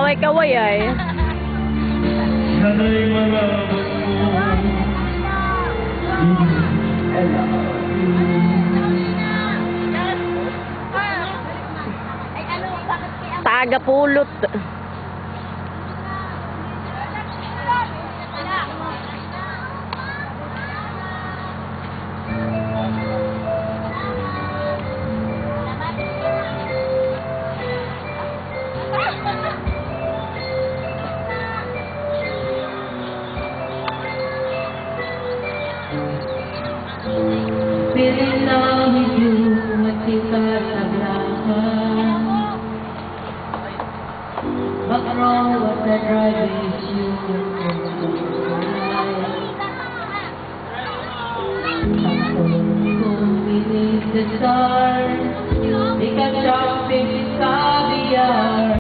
kaway-kaway ay. Sana'y malaman mo, I love you. Taga-pulot. Feel in love with you at Casablanca. What's wrong with the driving you? Beneath the stars.